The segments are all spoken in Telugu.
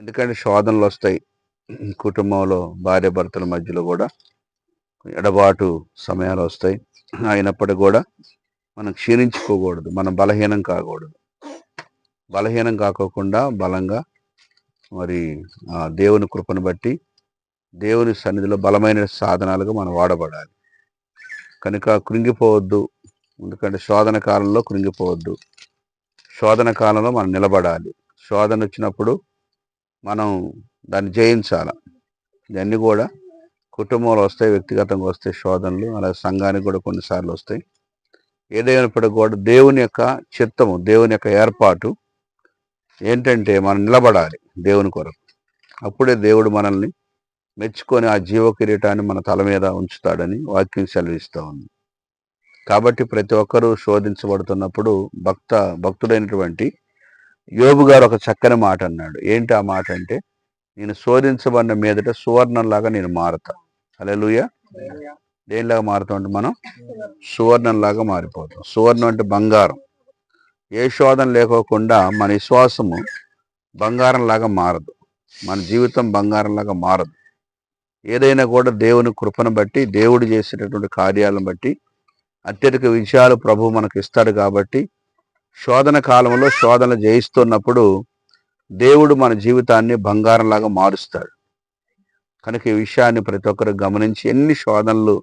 ఎందుకంటే శోధనలు వస్తాయి. కుటుంబంలో భార్యాభర్తల మధ్యలో కూడా ఎడబాటు సమయాలు వస్తాయి. అయినప్పటికీ కూడా మనం క్షీణించుకోకూడదు. మనం బలహీనం కాకూడదు. బలహీనం కాకోకుండా బలంగా మరి దేవుని కృపను బట్టి దేవుని సన్నిధిలో బలమైన సాధనాలుగా మనం వాడబడాలి. కనుక కృంగిపోవద్దు. ఎందుకంటే శోధన కాలంలో కృంగిపోవద్దు. శోధన కాలంలో మనం నిలబడాలి. శోధన వచ్చినప్పుడు మనం దాన్ని జయించాలి. ఇవన్నీ కూడా కుటుంబంలో వస్తాయి, వ్యక్తిగతంగా వస్తాయి శోధనలు, అలాగే సంఘానికి కూడా కొన్నిసార్లు వస్తాయి. ఏదైనప్పటికీ కూడా దేవుని యొక్క చిత్తము, దేవుని యొక్క ఏర్పాటు ఏంటంటే మనం నిలబడాలి దేవుని కొరకు. అప్పుడే దేవుడు మనల్ని మెచ్చుకొని ఆ జీవ కిరీటాన్ని మన తల మీద ఉంచుతాడని వాక్యం సెలవిస్తూ ఉంది. కాబట్టి ప్రతి ఒక్కరూ శోధించబడుతున్నప్పుడు భక్తుడైనటువంటి యోబు గారు ఒక చక్కని మాట అన్నాడు. ఏంటి ఆ మాట అంటే, నేను శోధించబడిన మీదట సువర్ణంలాగా నేను మారుతా. హల్లెలూయా. దేనిలాగా మారుతాం అంటే మనం సువర్ణంలాగా మారిపోతాం. సువర్ణం అంటే బంగారం. ఏ శోధన లేకోకుండా మన విశ్వాసము బంగారంలాగా మారదు. మన జీవితం బంగారంలాగా మారదు. ఏదైనా కూడా దేవుని కృపను బట్టి, దేవుడు చేసేటటువంటి కార్యాలను బట్టి అత్యధిక విజయాలు ప్రభువు మనకు ఇస్తాడు. కాబట్టి శోధన కాలంలో శోధనలు జయిస్తున్నప్పుడు దేవుడు మన జీవితాన్ని బంగారంలాగా మారుస్తాడు. కనుక ఈ విషయాన్ని ప్రతి ఒక్కరు గమనించి, ఎన్ని శోధనలు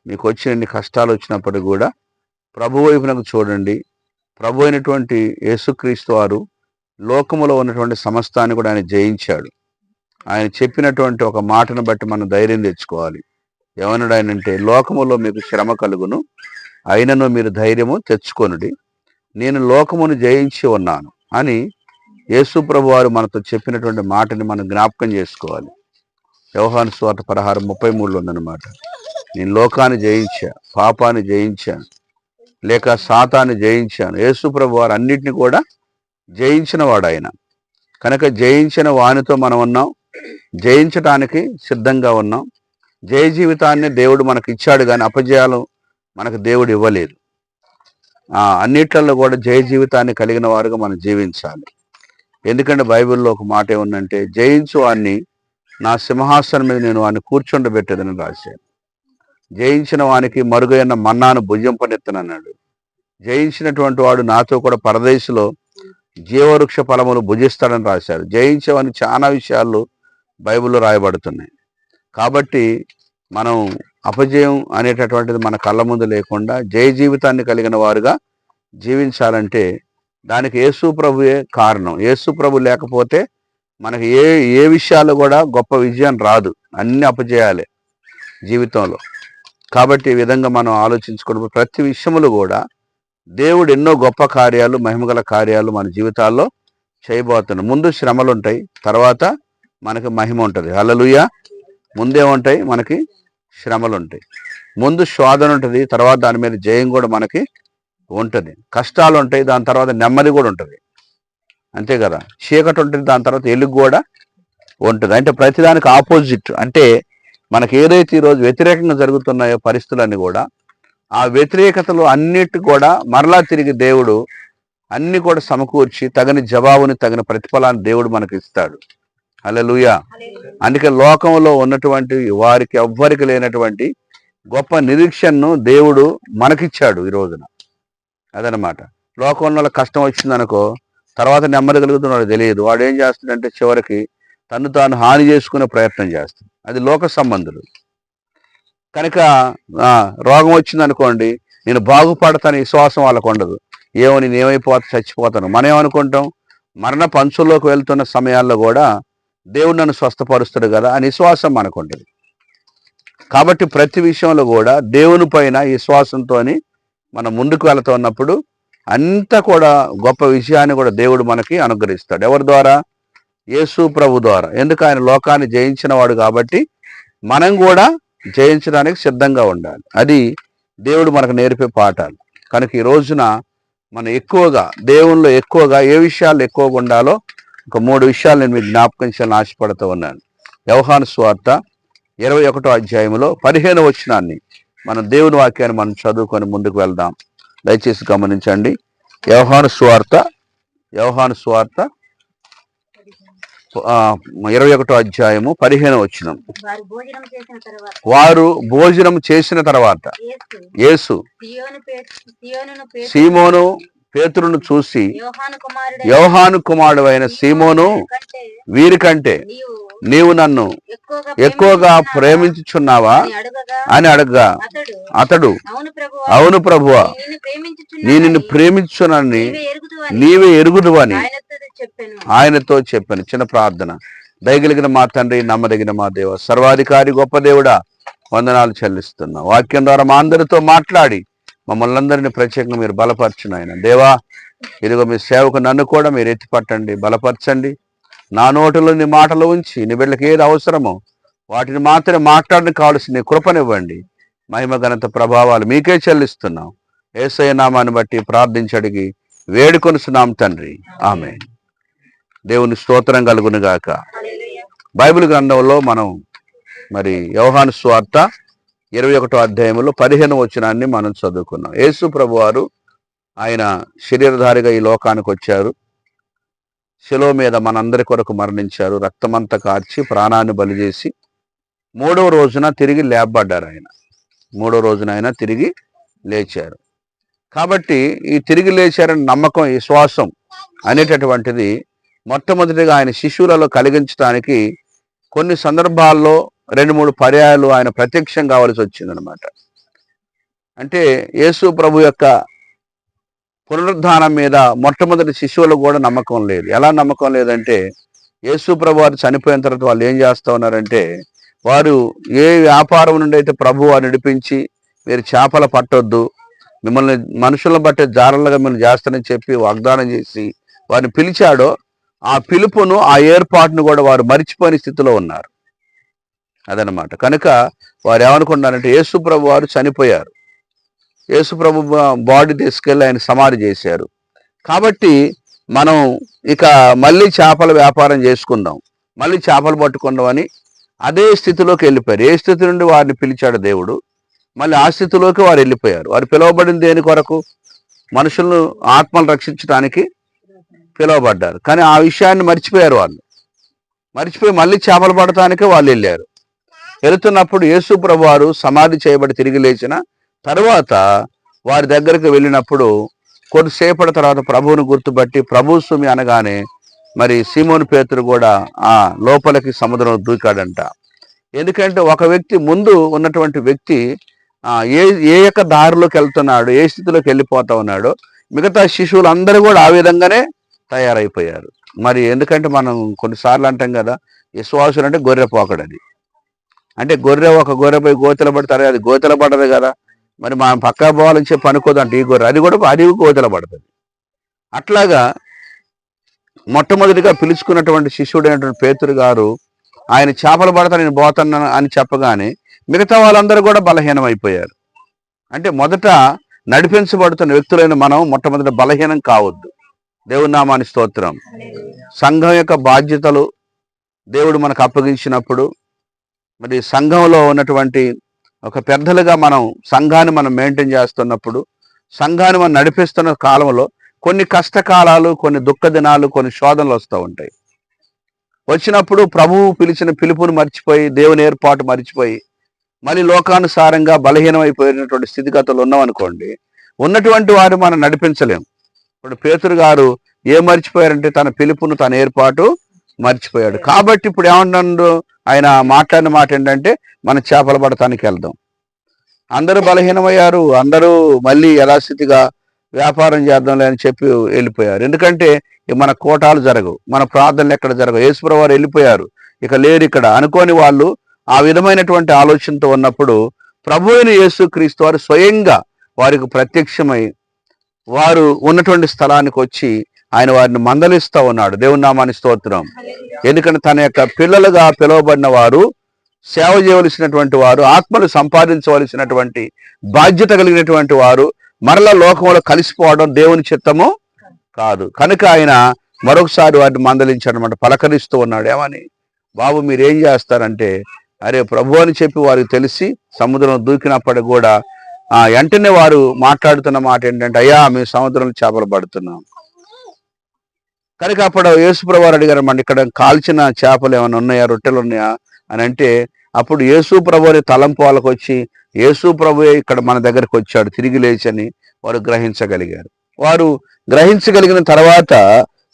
మీకు వచ్చిన, ఎన్ని కష్టాలు వచ్చినప్పటికీ కూడా ప్రభు వైపునకు చూడండి. ప్రభు అయినటువంటి యేసుక్రీస్తు వారు లోకములో ఉన్నటువంటి సమస్తాన్ని కూడా ఆయన జయించాడు. ఆయన చెప్పినటువంటి ఒక మాటను బట్టి మనం ధైర్యం తెచ్చుకోవాలి. ఏమన్నాడు ఆయనంటే, లోకములో మీకు శ్రమ కలుగును, అయినను మీరు ధైర్యము తెచ్చుకొనుడి, నేను లోకమును జయించి ఉన్నాను అని యేసు ప్రభు వారు మనతో చెప్పినటువంటి మాటని మనం జ్ఞాపకం చేసుకోవాలి. యోహాను సువార్త 16:33 ఉందన్నమాట. నేను లోకాన్ని జయించా, పాపాన్ని జయించాను, లేక సాతాన్ని జయించాను. యేసు ప్రభు వారు అన్నిటిని కూడా జయించిన వాడు ఆయన. కనుక జయించిన వానితో మనం ఉన్నాం, జయించటానికి సిద్ధంగా ఉన్నాం. జయ జీవితాన్ని దేవుడు మనకు ఇచ్చాడు, కానీ అపజయాలు మనకు దేవుడు ఇవ్వలేదు. అన్నిట్లలో కూడా జయ జీవితాన్ని కలిగిన వారుగా మనం జీవించాలి. ఎందుకంటే బైబిల్లో ఒక మాట ఏముందంటే, జయించు వాడిని నా సింహాసనం మీద నేను వాడిని కూర్చుండబెట్టేదని రాశాను. జయించిన వానికి మరుగైన మన్నాను భుజింపనెత్తనన్నాడు. జయించినటువంటి వాడు నాతో కూడా పరదేశంలో జీవవృక్ష ఫలములు భుజిస్తాడని రాశారు. జయించేవని చాలా విషయాలు బైబిల్లో రాయబడుతున్నాయి. కాబట్టి మనం అపజయం అనేటటువంటిది మన కళ్ళ ముందు లేకుండా జయ జీవితాన్ని కలిగిన వారుగా జీవించాలంటే దానికి యేసు ప్రభువే కారణం. యేసు ప్రభు లేకపోతే మనకి ఏ విషయాలు కూడా గొప్ప విజయం రాదు. అన్ని అపజయాలే జీవితంలో. కాబట్టి ఈ విధంగా మనం ఆలోచించుకున్నప్పుడు ప్రతి విషయములు కూడా దేవుడు ఎన్నో గొప్ప కార్యాలు, మహిమగల కార్యాలు మన జీవితాల్లో చేయబోతున్నాడు. ముందు శ్రమలు ఉంటాయి, తర్వాత మనకి మహిమ ఉంటుంది. హల్లెలూయా. ముందేముంటాయి? మనకి శ్రమలు ఉంటాయి. ముందు శోధన ఉంటుంది, తర్వాత దాని మీద జయం కూడా మనకి ఉంటుంది. కష్టాలు ఉంటాయి, దాని తర్వాత నెమ్మది కూడా ఉంటుంది. అంతే కదా. చీకటి ఉంటుంది, దాని తర్వాత వెలుగు కూడా ఉంటుంది. అంటే ప్రతిదానికి ఆపోజిట్. అంటే మనకి ఏదైతే ఈరోజు వ్యతిరేకంగా జరుగుతున్నాయో పరిస్థితులన్నీ కూడా, ఆ వ్యతిరేకతలు అన్నిటి కూడా మరలా తిరిగి దేవుడు అన్ని కూడా సమకూర్చి తగిన జవాబుని, తగిన ప్రతిఫలాన్ని దేవుడు మనకి ఇస్తాడు. హల్లెలూయా. అందుకే లోకంలో ఉన్నటువంటి వారికి ఎవ్వరికి లేనటువంటి గొప్ప నిరీక్షణను దేవుడు మనకిచ్చాడు ఈ రోజున. అదనమాట. లోకంలో కష్టం వచ్చిందనుకో, తర్వాత నెమ్మది కలుగుతున్నాడు తెలియదు. వాడు ఏం చేస్తాడంటే చివరికి తను తాను హాని చేసుకునే ప్రయత్నం చేస్తాడు. అది లోక సంబంధులు. కనుక రోగం వచ్చిందనుకోండి, నేను బాగుపడతాను విశ్వాసం వాళ్ళకు ఉండదు. ఏమో నేను ఏమైపోతా, చచ్చిపోతాను. మనం ఏమనుకుంటాం, మరణ పంచుల్లోకి వెళ్తున్న సమయాల్లో కూడా దేవుడు నన్ను స్వస్థపరుస్తాడు కదా అని విశ్వాసం మనకు ఉంటుంది. కాబట్టి ప్రతి విషయంలో కూడా దేవుని పైన విశ్వాసంతో మనం ముందుకు వెళుతున్నప్పుడు అంతా కూడా గొప్ప విషయాన్ని కూడా దేవుడు మనకి అనుగ్రహిస్తాడు. ఎవరి ద్వారా? యేసు ప్రభు ద్వారా. ఎందుకు? ఆయన లోకాన్ని జయించిన వాడు కాబట్టి మనం కూడా జయించడానికి సిద్ధంగా ఉండాలి. అది దేవుడు మనకు నేర్పే పాఠాలు. కనుక ఈ రోజున మనం ఎక్కువగా దేవునిలో ఎక్కువగా ఏ విషయాలు ఎక్కువగా ఉండాలో ఒక 3 విషయాలు నేను మీకు జ్ఞాపకం చేయాలని ఆశపడుతూ ఉన్నాను. యోహాను సువార్త 21వ అధ్యాయంలో 15వ వచనాన్ని మనం దేవుని వాక్యాన్ని మనం చదువుకొని ముందుకు వెళ్దాం. దయచేసి గమనించండి. యోహాను సువార్త 21వ అధ్యాయము 15వ వచనం. వారు భోజనం చేసిన తర్వాత యేసు సీమోను పేతురును చూసి, యోహాను కుమారుడు అయిన సీమోను, వీరికంటే నీవు నన్ను ఎక్కువగా ప్రేమించుచున్నావా అని అడగగా అతడు, అవును ప్రభువా, నిన్ను ప్రేమించునని నీవే ఎరుగుదు అని ఆయనతో చెప్పాను. చిన్న ప్రార్థన. దయగలిగిన మా తండ్రి, నమ్మదగిన మా దేవ, సర్వాధికారి గొప్ప దేవుడా, వందనాలు చెల్లిస్తున్నా. వాక్యం ద్వారా మా అందరితో మాట్లాడి మమ్మల్ని అందరినీ ప్రత్యేకంగా మీరు బలపరచును. ఆయన దేవా, ఇదిగో మీ సేవకు నన్ను కూడా మీరు ఎత్తిపట్టండి, బలపరచండి. నా నోటిలో నీ మాటలు ఉంచి నీ బిడ్డలకు ఏది అవసరమో వాటిని మాత్రమే మాట్లాడడానికి కావాల్సిన కృపనివ్వండి. మహిమ ఘనత ప్రభావాలు మీకే చెల్లిస్తున్నాం. యేసయ్య నామాన్ని బట్టి ప్రార్థించడిగి వేడుకొనుచున్నాం తండ్రి, ఆమేన్. దేవుని స్తోత్రం కలుగును గాక. బైబిల్ గ్రంథంలో మనం మరి యోహాను సువార్త 21వ అధ్యాయంలో 15వ వచనాన్ని మనం చదువుకున్నాం. యేసు ప్రభువారు ఆయన శరీరధారిగా ఈ లోకానికి వచ్చారు. శిలువ మీద మనందరి కొరకు మరణించారు. రక్తమంతా కార్చి ప్రాణాన్ని బలి చేసి 3వ రోజున తిరిగి లేపబడ్డారు. ఆయన 3వ రోజున ఆయన తిరిగి లేచారు. కాబట్టి ఈ తిరిగి లేచారని నమ్మకం, విశ్వాసం అనేటటువంటిది మొట్టమొదటిగా ఆయన శిష్యులలో కలిగించడానికి కొన్ని సందర్భాల్లో 2-3 పర్యాయాలు ఆయన ప్రత్యక్షం కావాల్సి వచ్చిందనమాట. అంటే యేసు ప్రభు యొక్క పునరుద్ధానం మీద మొట్టమొదటి శిష్యులకు కూడా నమ్మకం లేదు. ఎలా నమ్మకం లేదంటే, యేసు ప్రభు వారు చనిపోయిన తర్వాత వాళ్ళు ఏం చేస్తూ ఉన్నారంటే, వారు ఏ వ్యాపారం నుండి అయితే ప్రభు వారు నడిపించి మీరు చేపలు పట్టొద్దు, మిమ్మల్ని మనుషులను బట్టే జారలుగా మిమ్మల్ని చేస్తానని చెప్పి వాగ్దానం చేసి వారిని పిలిచాడో, ఆ పిలుపును, ఆ ఏర్పాటును కూడా వారు మరిచిపోయిన స్థితిలో ఉన్నారు. అదనమాట. కనుక వారు ఏమనుకున్నారంటే, యేసు ప్రభు వారు చనిపోయారు, యేసు ప్రభు బాడీ తీసుకెళ్ళి ఆయన సమాధి చేశారు, కాబట్టి మనం ఇక మళ్ళీ చేపల వ్యాపారం చేసుకుందాం, మళ్ళీ చేపలు పట్టుకుందాం అని అదే స్థితిలోకి వెళ్ళిపోయారు. ఏ స్థితి నుండి వారిని పిలిచాడు దేవుడు, మళ్ళీ ఆ స్థితిలోకి వారు వెళ్ళిపోయారు. వారు పిలువబడింది దేని కొరకు? మనుషులను, ఆత్మలు రక్షించడానికి పిలువబడ్డారు. కానీ ఆ విషయాన్ని మర్చిపోయారు. వాళ్ళు మర్చిపోయి మళ్ళీ చేపలు పడటానికి వాళ్ళు వెళ్ళారు. వెళుతున్నప్పుడు యేసు ప్రభు వారు సమాధి చేయబడి తిరిగి లేచిన తర్వాత వారి దగ్గరికి వెళ్ళినప్పుడు కొద్దిసేపటి తర్వాత ప్రభువును గుర్తుపట్టి ప్రభు సుమి అనగానే మరి సీమోను పేతురు కూడా ఆ లోపలికి సముద్రం దూకాడంట. ఎందుకంటే ఒక వ్యక్తి, ముందు ఉన్నటువంటి వ్యక్తి ఏ యొక్క దారిలోకి వెళ్తున్నాడు, ఏ స్థితిలోకి వెళ్ళిపోతా ఉన్నాడో మిగతా శిశువులందరూ కూడా ఆ విధంగానే తయారైపోయారు. మరి ఎందుకంటే మనం కొన్నిసార్లు అంటాం కదా, విశ్వాసులు అంటే గొర్రె పోకడది. అంటే ఒక గొర్రెపై గోతెల పడతారు, అది గోతెల పడదు కదా, మరి మనం పక్కా పోవాలని చెప్పి అనుకోదంటే ఈ గొర్రె, అది గోతెల పడుతుంది. అట్లాగా మొట్టమొదటిగా పిలుచుకున్నటువంటి శిష్యుడైనటువంటి పేతురు గారు ఆయన చేపలు పడతా నేను పోతున్నాను అని చెప్పగానే మిగతా వాళ్ళందరూ కూడా బలహీనమైపోయారు. అంటే మొదట నడిపించబడుతున్న వ్యక్తులైన మనం మొట్టమొదట బలహీనం కావద్దు. దేవుని నామానికి స్తోత్రం. సంఘం యొక్క బాధ్యతలు దేవుడు మనకు అప్పగించినప్పుడు, మరి సంఘంలో ఉన్నటువంటి ఒక పెద్దలుగా మనం సంఘాన్ని మనం మెయింటైన్ చేస్తున్నప్పుడు, సంఘాన్ని మనం నడిపిస్తున్న కాలంలో కొన్ని కష్టకాలాలు, కొన్ని దుఃఖ దినాలు, కొన్ని శోధనలు వస్తూ ఉంటాయి. వచ్చినప్పుడు ప్రభువు పిలిచిన పిలుపుని మర్చిపోయి, దేవుని ఏర్పాటు మర్చిపోయి మళ్ళీ లోకానుసారంగా బలహీనమైపోయినటువంటి స్థితిగతులు ఉన్నామనుకోండి, ఉన్నటువంటి వారు మనం నడిపించలేం. ఇప్పుడు పేతురు గారు ఏం మర్చిపోయారంటే తన పిలుపును, తన ఏర్పాటు మర్చిపోయాడు. కాబట్టి ఇప్పుడు ఏమన్నాడు ఆయన మాట్లాడిన మాట ఏంటంటే, మన చేపలు పడటానికి వెళ్దాం. అందరూ బలహీనమయ్యారు, అందరూ మళ్ళీ యథాస్థితిగా వ్యాపారం చేద్దాంలే అని చెప్పి వెళ్ళిపోయారు. ఎందుకంటే మన కోటాలు జరగవు, మన ప్రార్థనలు ఎక్కడ జరగవు, యేసుప్రభువు వారు వెళ్ళిపోయారు, ఇక లేరు ఇక్కడ అనుకోని వాళ్ళు ఆ విధమైనటువంటి ఆలోచనతో ఉన్నప్పుడు ప్రభు అయిన యేసుక్రీస్తు వారు స్వయంగా వారికి ప్రత్యక్షమై వారు ఉన్నటువంటి స్థలానికి వచ్చి ఆయన వారిని మందలిస్తూ ఉన్నాడు. దేవుని నామానికి స్తోత్రం. ఎందుకంటే తన యొక్క పిల్లలుగా పిలువబడిన వారు, సేవ చేయవలసినటువంటి వారు, ఆత్మలు సంపాదించవలసినటువంటి బాధ్యత కలిగినటువంటి వారు మరలా లోకంలో కలిసిపోవడం దేవుని చిత్తము కాదు. కనుక ఆయన మరొకసారి వారిని మందలించాడనమాట, పలకరిస్తూ ఉన్నాడు. ఏమని? బాబు మీరేం చేస్తారంటే, అరే ప్రభు అని చెప్పి వారికి తెలిసి సముద్రం దూకినప్పటికి కూడా వెంటనే వారు మాట్లాడుతున్న మాట ఏంటంటే, అయ్యా మేము సముద్రంలో చేపలు పడుతున్నాం. కనుక అప్పుడు యేసుప్రభు వారు అడిగారు, మన ఇక్కడ కాల్చిన చేపలు ఏమైనా ఉన్నాయా, రొట్టెలు ఉన్నాయా అని అంటే, అప్పుడు యేసు ప్రభు అని తలంపు వాళ్ళకు వచ్చి యేసు ప్రభువే ఇక్కడ మన దగ్గరకు వచ్చాడు తిరిగి లేచని వారు గ్రహించగలిగారు. వారు గ్రహించగలిగిన తర్వాత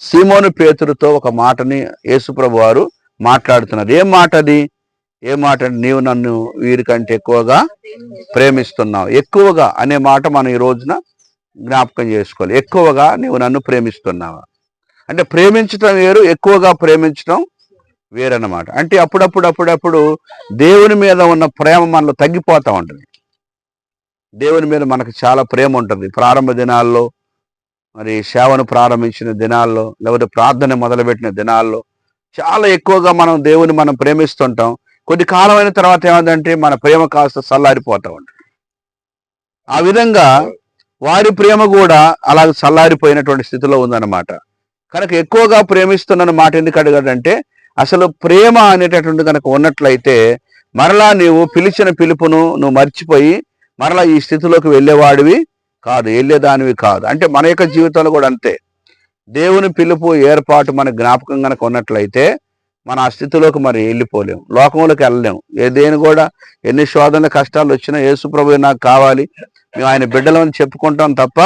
సీమోను పేతురుతో ఒక మాటని యేసుప్రభు వారు మాట్లాడుతున్నారు. ఏం మాట అది? ఏ మాట? నీవు నన్ను వీరికంటే ఎక్కువగా ప్రేమిస్తున్నావు. ఎక్కువగా అనే మాట మనం ఈ రోజున జ్ఞాపకం చేసుకోవాలి. ఎక్కువగా నీవు నన్ను ప్రేమిస్తున్నావా అంటే, ప్రేమించటం వేరు, ఎక్కువగా ప్రేమించటం వేరన్నమాట. అంటే అప్పుడప్పుడు దేవుని మీద ఉన్న ప్రేమ మనలో తగ్గిపోతూ ఉంటుంది. దేవుని మీద మనకు చాలా ప్రేమ ఉంటుంది. ప్రారంభ దినాల్లో, మరి సేవను ప్రారంభించిన దినాల్లో, లేకపోతే ప్రార్థన మొదలుపెట్టిన దినాల్లో చాలా ఎక్కువగా మనం ప్రేమిస్తుంటాం. కొద్ది కాలం అయిన తర్వాత ఏమందంటే మన ప్రేమ కాస్త చల్లారిపోతూ ఉంటుంది. ఆ విధంగా వారి ప్రేమ కూడా అలా చల్లారిపోయినటువంటి స్థితిలో ఉందన్నమాట. కనుక ఎక్కువగా ప్రేమిస్తున్న మాట ఎందుకు అడిగాడంటే, అసలు ప్రేమ అనేటటువంటి కనుక ఉన్నట్లయితే మరలా నీవు పిలిచిన పిలుపును నువ్వు మర్చిపోయి మరలా ఈ స్థితిలోకి వెళ్ళేవాడివి కాదు, వెళ్ళేదానివి కాదు. అంటే మన యొక్క జీవితంలో కూడా అంతే. దేవుని పిలుపు ఏర్పాటు మన జ్ఞాపకం కనుక ఉన్నట్లయితే మన ఆ స్థితిలోకి మరి వెళ్ళిపోలేము, లోకంలోకి వెళ్ళలేము. ఏదేని కూడా ఎన్ని శోధనలు కష్టాలు వచ్చినా యేసు ప్రభువే నాకు కావాలి, మేము ఆయన బిడ్డలని చెప్పుకుంటాం తప్ప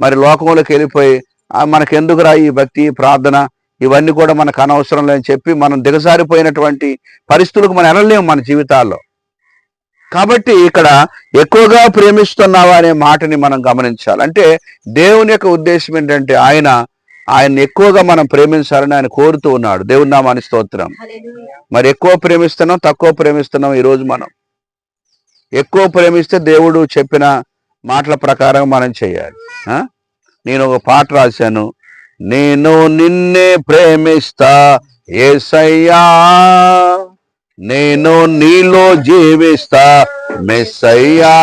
మరి లోకంలోకి వెళ్ళిపోయి మనకెందుకురా ఈ భక్తి ప్రార్థన ఇవన్నీ కూడా మనకు అనవసరం లేని చెప్పి మనం దిగజారిపోయినటువంటి పరిస్థితులకు మనం వెళ్ళలేము మన జీవితాల్లో. కాబట్టి ఇక్కడ ఎక్కువగా ప్రేమిస్తున్నావా అనే మాటని మనం గమనించాలి. అంటే దేవుని యొక్క ఉద్దేశం ఏంటంటే ఆయన్ని ఎక్కువగా మనం ప్రేమించాలని ఆయన కోరుతూ ఉన్నాడు. దేవుని నామానికి స్తోత్రం. మరి ఎక్కువ ప్రేమిస్తున్నాం, తక్కువ ప్రేమిస్తున్నాం? ఈరోజు మనం ఎక్కువ ప్రేమిస్తే దేవుడు చెప్పిన మాటల ప్రకారం మనం చేయాలి. నేను ఒక పాట రాశాను, నేను నిన్నే ప్రేమిస్తా యేసయ్యా, నేను నీలో జీవిస్తా మెస్సయ్యా,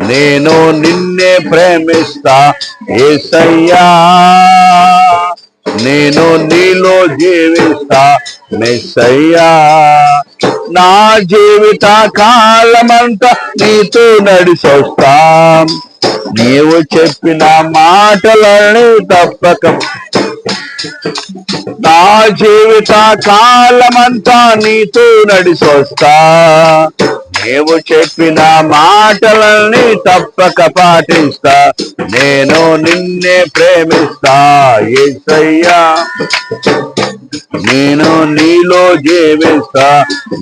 నేను నిన్నే ప్రేమిస్తా యేసయ్యా, నేను నీలో జీవిస్తా మెస్సయ్యా, నా జీవిత కాలమంతా నీతో నడిచొస్తా, నీవు చెప్పిన మాటలని తప్పక, నా జీవిత కాలమంతా నీతో నడిచొస్తా, నీవు చెప్పిన మాటలని తప్పక పాటిస్తా, నేను నిన్నే ప్రేమిస్తా యేసయ్యా, నేను నీలో జీవిస్తా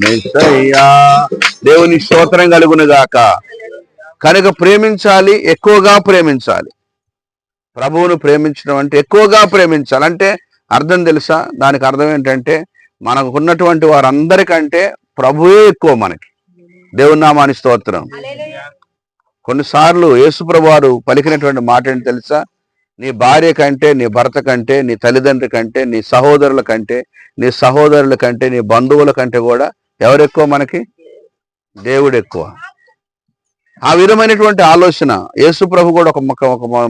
మెస్సయ్యా. దేవుని స్తోత్రం కలుగును గాక. కనుక ప్రేమించాలి, ఎక్కువగా ప్రేమించాలి. ప్రభువును ప్రేమించడం అంటే ఎక్కువగా ప్రేమించాలి. అంటే అర్థం తెలుసా? దానికి అర్థం ఏంటంటే, మనకు ఉన్నటువంటి వారందరికంటే ప్రభువే ఎక్కువ మనకి. దేవుని నామానికి స్తోత్రం. కొన్నిసార్లు యేసుప్రభు వారు పలికినటువంటి మాట ఏంటి తెలుసా? నీ భార్య కంటే, నీ భర్త కంటే, నీ తల్లిదండ్రుల కంటే, నీ సహోదరుల కంటే, నీ సహోదరుల కంటే, నీ బంధువుల కంటే కూడా ఎవరెక్కువ మనకి? దేవుడు ఎక్కువ. ఆ విధమైనటువంటి ఆలోచన యేసు ప్రభు కూడా ఒక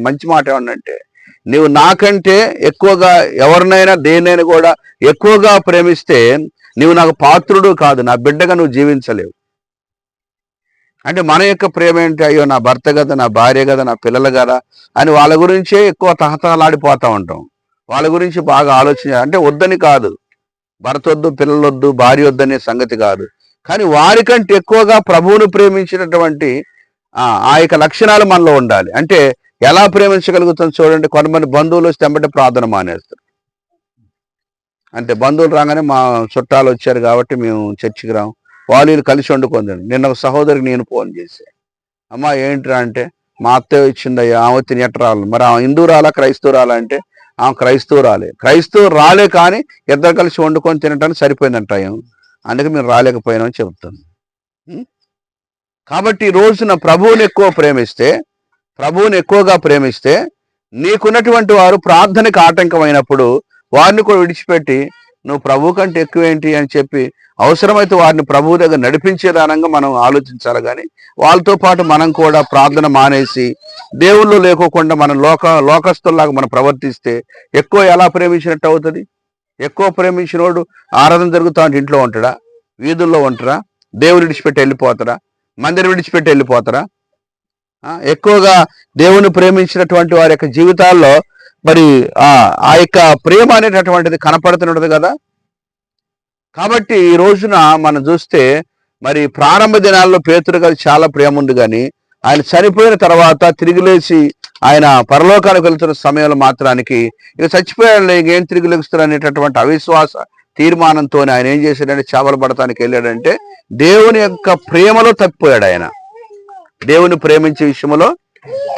మంచి మాట ఏమన్నంటే, నీవు నాకంటే ఎక్కువగా ఎవరినైనా దేన్నైనా కూడా ఎక్కువగా ప్రేమిస్తే నీవు నాకు పాత్రుడు కాదు, నా బిడ్డగా నువ్వు జీవించలేవు. అంటే మన యొక్క ప్రేమ ఏంటి? అయ్యో నా భర్త కదా, నా భార్య కదా, నా పిల్లలు కదా అని వాళ్ళ గురించే ఎక్కువ తహతహలాడిపోతూ ఉంటాం. వాళ్ళ గురించి బాగా ఆలోచన. అంటే వద్దని కాదు, భర్త వద్దు, పిల్లలు వద్దు, భార్య వద్దనే సంగతి కాదు. కానీ వారికంటే ఎక్కువగా ప్రభువును ప్రేమించినటువంటి ఆ యొక్క లక్షణాలు మనలో ఉండాలి. అంటే ఎలా ప్రేమించగలుగుతాం చూడండి. కొంతమంది బంధువులు వస్తే వెంబడే ప్రార్థన మానేస్తారు. అంటే బంధువులు రాగానే మా చుట్టాలు వచ్చారు కాబట్టి మేము చర్చికి రాము, వాళ్ళు కలిసి వండుకుందండి. నిన్న ఒక సహోదరికి నేను ఫోన్ చేశాను, అమ్మ ఏంట్రా అంటే, మా అత్తయ్య ఇచ్చిందయ్యా, ఆమె తినేట రాలి. మరి ఆమె హిందూరాలా క్రైస్తవురాలా అంటే, ఆమె క్రైస్తవురాలే. క్రైస్తవు రాలే కానీ ఇద్దరు కలిసి వండుకొని తినటానికి సరిపోయిందంట. అందుకే మేము రాలేకపోయినామని చెబుతుంది. కాబట్టి ఈ రోజున ప్రభువుని ఎక్కువగా ప్రేమిస్తే నీకున్నటువంటి వారు ప్రార్థనకు ఆటంకమైనప్పుడు వారిని కూడా విడిచిపెట్టి నువ్వు ప్రభు కంటే ఎక్కువేంటి అని చెప్పి అవసరమైతే వారిని ప్రభువు దగ్గర నడిపించేదానంగా మనం ఆలోచించాలి. కానీ వాళ్ళతో పాటు మనం కూడా ప్రార్థన మానేసి దేవుళ్ళు లేకోకుండా మనం లోకస్తుల్లాగా మనం ప్రవర్తిస్తే ఎక్కువ ఎలా ప్రేమించినట్టు అవుతుంది? ఎక్కువ ప్రేమించినోడు ఆరాధన జరుగుతా అంటే ఇంట్లో ఉంటాడా, వీధుల్లో ఉంటారా, దేవుని విడిచిపెట్టి వెళ్ళిపోతారా, మందిరం విడిచిపెట్టి వెళ్ళిపోతారా? ఎక్కువగా దేవుని ప్రేమించినటువంటి వారి యొక్క జీవితాల్లో మరి ఆ యొక్క ప్రేమ అనేటటువంటిది కనపడుతున్నది కదా. కాబట్టి ఈ రోజున మనం చూస్తే మరి ప్రారంభ దినాల్లో పేతురు గారికి చాలా ప్రేమ ఉంది, కానీ ఆయన చనిపోయిన తర్వాత తిరిగి లేచి ఆయన పరలోకానికి వెళ్తున్న సమయంలో మాత్రానికి ఇక చచ్చిపోయాడు, ఇంకేం తిరిగి లెగుస్తారు అనేటటువంటి అవిశ్వాస తీర్మానంతో ఆయన ఏం చేశాడంటే చేపలు పడటానికి వెళ్ళాడంటే దేవుని యొక్క ప్రేమలో తప్పిపోయాడు. ఆయన దేవుని ప్రేమించే విషయంలో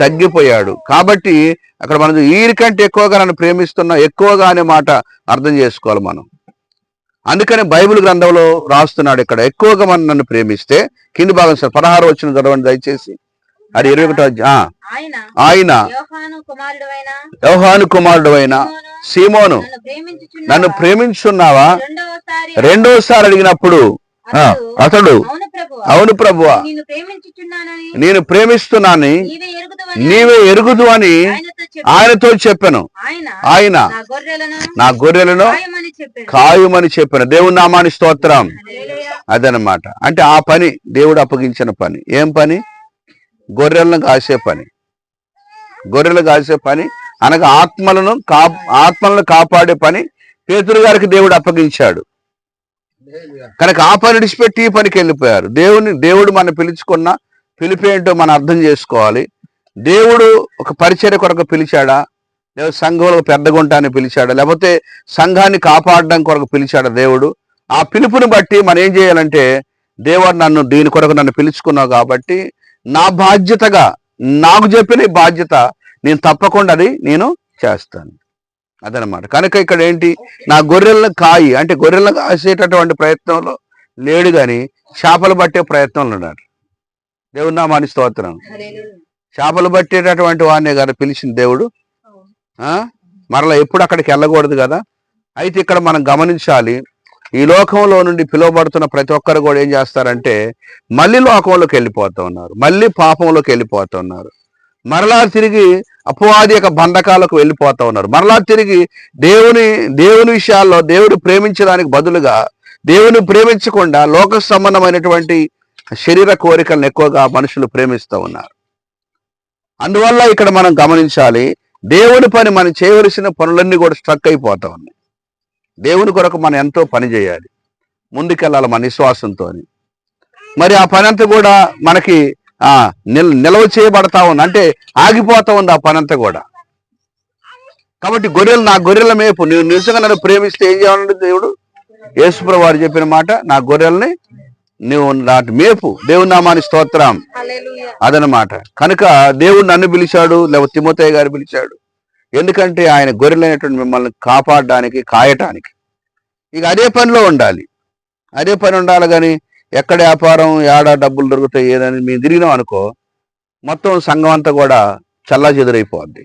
తగ్గిపోయాడు. కాబట్టి అక్కడ మనం వీరికంటే ఎక్కువగా నన్ను ప్రేమిస్తున్నా, ఎక్కువగా అనే మాట అర్థం చేసుకోవాలి మనం. అందుకని బైబిల్ గ్రంథంలో రాస్తున్నాడు ఇక్కడ, ఎక్కువగా మనం నన్ను ప్రేమిస్తే కింది భాగం 16 వచ్చిన చదవండి దయచేసి. అది 21. ఆయన యోహాను కుమారుడు అయిన సీమోను, నన్ను ప్రేమించున్నావా? రెండోసారి అడిగినప్పుడు అతడు అవును ప్రభువా, నేను ప్రేమిస్తున్నానని నీవే ఎరుగుదు అని ఆయనతో చెప్పాను. ఆయన నా గొర్రెలను కాయమని చెప్పాను. దేవుని నామాని స్తోత్రం. అదనమాట. అంటే ఆ పని దేవుడు అప్పగించిన పని. ఏం పని? గొర్రెలను కాసే పని. గొర్రెలు కాసే పని అనగా ఆత్మలను కాపాడే పని పేతురు గారికి దేవుడు అప్పగించాడు. కనుక ఆ పని విడిచిపెట్టి ఈ పనికి వెళ్ళిపోయారు. దేవుడు మనం పిలుచుకున్న పిలిపేంటో మనం అర్థం చేసుకోవాలి. దేవుడు ఒక పరిచర్య కొరకు పిలిచాడా, లేదా సంఘంలో పెద్ద గుంటాన్ని పిలిచాడా, లేకపోతే సంఘాన్ని కాపాడడం కొరకు పిలిచాడా దేవుడు? ఆ పిలుపుని బట్టి మనం ఏం చేయాలంటే, దేవుడు నన్ను దీని కొరకు నన్ను పిలుచుకున్నావు కాబట్టి నా బాధ్యతగా, నాకు చెప్పిన బాధ్యత నేను తప్పకుండా అది నేను చేస్తాను. అదనమాట. కనుక ఇక్కడ ఏంటి, నా గొర్రెలను కాయి అంటే గొర్రెలను కాసేటటువంటి ప్రయత్నంలో లేడు, కానీ చేపలు పట్టే ప్రయత్నంలో ఉన్నాడు. దేవుడు నామాని స్తోత్రం. చేపలు పట్టేటటువంటి వాడినే కదా పిలిచిన దేవుడు. మరలా ఎప్పుడు అక్కడికి వెళ్ళకూడదు కదా. అయితే ఇక్కడ మనం గమనించాలి, ఈ లోకంలో నుండి పిలువబడుతున్న ప్రతి ఒక్కరు కూడా ఏం చేస్తారంటే మళ్ళీ లోకంలోకి వెళ్ళిపోతూ ఉన్నారు, మళ్ళీ పాపంలోకి వెళ్ళిపోతూ ఉన్నారు, మరలా తిరిగి అపవాది యొక్క బంధకాలకు వెళ్ళిపోతూ ఉన్నారు, మరలా తిరిగి దేవుని విషయాల్లో దేవుడు ప్రేమించడానికి బదులుగా దేవుని ప్రేమించకుండా లోక సంబంధమైనటువంటి శరీర కోరికలను ఎక్కువగా మనుషులు ప్రేమిస్తూ ఉన్నారు. అందువల్ల ఇక్కడ మనం గమనించాలి, దేవుని పని మనం చేయవలసిన పనులన్నీ కూడా స్ట్రక్ అయిపోతా ఉన్నాయి. దేవుని కొరకు మనం ఎంతో పని చేయాలి, ముందుకెళ్ళాలి మన విశ్వాసంతో. మరి ఆ పని అంతా కూడా మనకి నిల్వ చేయబడతా ఉంది, అంటే ఆగిపోతా ఉంది ఆ పని అంతా కూడా. కాబట్టి నా గొర్రెల మేపు, నువ్వు నిజంగా నన్ను ప్రేమిస్తే ఏం చేయాలంటే దేవుడు యేసుప్రభువు వారు చెప్పిన మాట, నా గొర్రెల్ని నువ్వు నాటి మేపు. దేవుని నామాని స్తోత్రం. అదనమాట. కనుక దేవుడు నన్ను పిలిచాడు, లేకపోతే తిమోతేయ గారు పిలిచాడు. ఎందుకంటే ఆయన గొర్రెలైనటువంటి మిమ్మల్ని కాపాడడానికి, కాయటానికి. ఇక అదే పనిలో ఉండాలి, అదే పని ఉండాలి. కానీ ఎక్కడ వ్యాపారం, ఏడా డబ్బులు దొరుకుతాయి ఏదని మేము తిరిగినాం అనుకో, మొత్తం సంఘం అంతా కూడా చల్లా చెదురైపోద్ది.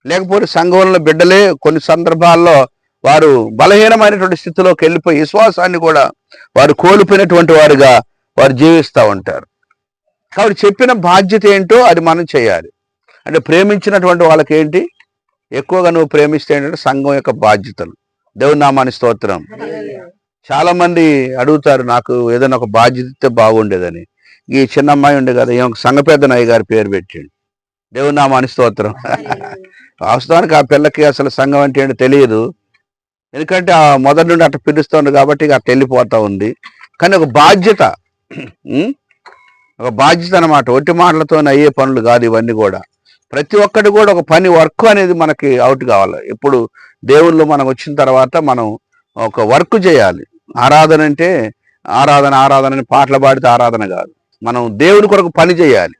లేకపోతే సంఘంలో బిడ్డలే కొన్ని సందర్భాల్లో వారు బలహీనమైనటువంటి స్థితిలోకి వెళ్ళిపోయి విశ్వాసాన్ని కూడా వారు కోల్పోయినటువంటి వారుగా వారు జీవిస్తూ ఉంటారు. కాబట్టి చెప్పిన బాధ్యత ఏంటో అది మనం చేయాలి. అంటే ప్రేమించినటువంటి వాళ్ళకి ఏంటి, ఎక్కువగా నువ్వు ప్రేమిస్తే ఏంటంటే సంఘం యొక్క బాధ్యతలు. దేవుని నామాని స్తోత్రం. చాలా మంది అడుగుతారు, నాకు ఏదైనా ఒక బాధ్యత ఇస్తే బాగుండేదని. ఈ చిన్న అమ్మాయి ఉండే కదా, ఏమో సంఘ పెద్దనయ్య గారి పేరు పెట్టిండు. దేవుని నామాని స్తోత్రం. వాస్తవానికి ఆ పిల్లకి అసలు సంఘం అంటే ఏంటో తెలియదు, ఎందుకంటే ఆ మొదటి నుండి అట్లా పిలుస్తుంది కాబట్టి అట్లా వెళ్ళిపోతా ఉంది. కానీ ఒక బాధ్యత అనమాట. ఒట్టి మాటలతో అయ్యే పనులు కాదు ఇవన్నీ కూడా. ప్రతి ఒక్కటి కూడా ఒక పని, వర్క్ అనేది మనకి అవుట్ కావాలి. ఇప్పుడు దేవుళ్ళు మనం వచ్చిన తర్వాత మనం ఒక వర్క్ చేయాలి. ఆరాధన అంటే ఆరాధన అని పాటలు పాడితే ఆరాధన కాదు, మనం దేవుని కొరకు పని చేయాలి.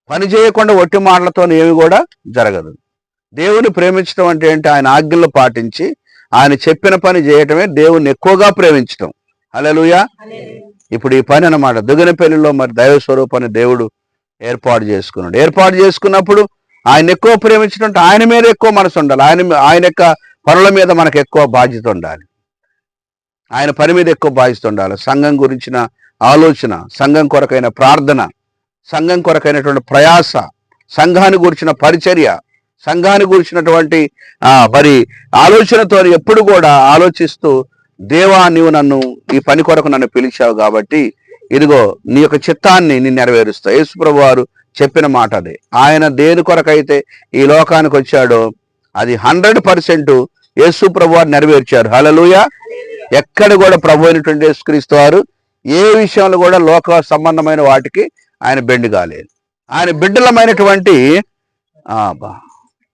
పని చేయకుండా ఒట్టి మాటలతో ఏమి కూడా జరగదు. దేవుని ప్రేమించడం అంటే ఏంటి, ఆయన ఆజ్ఞలు పాటించి ఆయన చెప్పిన పని చేయటమే దేవుణ్ణి ఎక్కువగా ప్రేమించడం. హల్లెలూయా. ఇప్పుడు ఈ పని అన్నమాట, దుగనపల్లిలో మరి దైవ స్వరూపాన్ని దేవుడు ఏర్పాటు చేసుకున్నాడు. ఏర్పాటు చేసుకున్నప్పుడు ఆయన ఎక్కువ ప్రేమించడం, ఆయన మీద ఎక్కువ మనసు ఉండాలి. ఆయన యొక్క పనుల మీద మనకు ఎక్కువ బాధ్యత ఉండాలి, ఆయన పని మీద ఎక్కువ బాధ్యత ఉండాలి. సంఘం గురించిన ఆలోచన, సంఘం కొరకైన ప్రార్థన, సంఘం కొరకైనటువంటి ప్రయాస, సంఘాన్ని గురించిన పరిచర్య, సంఘాన్ని గురించినటువంటి మరి ఆలోచనతో ఎప్పుడు కూడా ఆలోచిస్తూ, దేవా నీవు నన్ను ఈ పని కొరకు నన్ను పిలిచావు కాబట్టి ఇదిగో నీ యొక్క చిత్తాన్ని నేను నెరవేరుస్తా. యేసుప్రభువు వారు చెప్పిన మాట అది. ఆయన దేని కొరకైతే ఈ లోకానికి వచ్చాడో అది 100% యేసు ప్రభు వారు నెరవేర్చారు. హల్లెలూయా. ఎక్కడ కూడా ప్రభు అయినటువంటి యేసుక్రీస్తు వారు ఏ విషయంలో కూడా లోక సంబంధమైన వాటికి ఆయన బెండు కాలేదు. ఆయన బిడ్డలమైనటువంటి